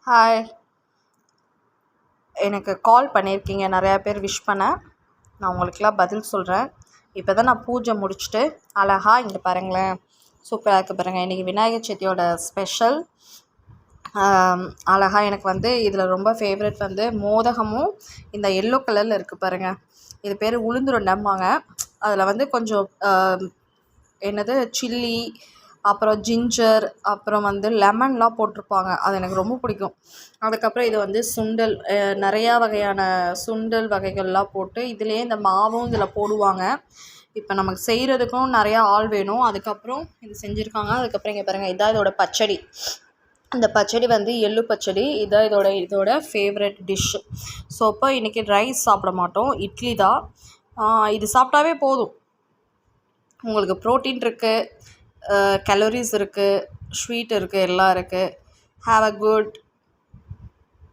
Hi. எனக்கு கால் பண்ணியிருக்கீங்க நிறையா பேர் விஷ் பண்ண. நான் உங்களுக்கெலாம் பதில் சொல்கிறேன். இப்போ தான் நான் பூஜை முடிச்சுட்டு அழகா இங்கே பாருங்களேன், சூப்பராக இருக்குது பாருங்கள். இன்றைக்கி விநாயகர் சதுர்த்தியோட ஸ்பெஷல். அழகா எனக்கு இதில் ரொம்ப ஃபேவரட் மோதகமும் இந்த எல்லோ கலரில் இருக்குது பாருங்கள். இது பேர் உளுந்துருண்டம்பாங்க. அதில் கொஞ்சம் என்னது சில்லி, அப்புறம் ஜிஞ்சர், அப்புறம் லெமன்லாம் போட்டிருப்பாங்க. அது எனக்கு ரொம்ப பிடிக்கும். அதுக்கப்புறம் இது சுண்டல், நிறையா வகையான சுண்டல் வகைகள்லாம் போட்டு இதுலேயே இந்த மாவும் இதில் போடுவாங்க. இப்போ நமக்கு செய்கிறதுக்கும் நிறையா ஆள் வேணும். அதுக்கப்புறம் இது செஞ்சுருக்காங்க. அதுக்கப்புறம் இங்கே பாருங்கள், இதான் இதோட பச்சடி. இந்த பச்சடி எள்ளு பச்சடி. இதான் இதோட ஃபேவரட் டிஷ்ஷு. ஸோ இப்போ இன்றைக்கி ரைஸ் சாப்பிட மாட்டோம், இட்லி தான். இது சாப்பிட்டாவே போதும். உங்களுக்கு ப்ரோட்டீன் இருக்குது, கலோரிஸ் இருக்குது, ஸ்வீட் இருக்குது, எல்லாம் இருக்குது. Have a good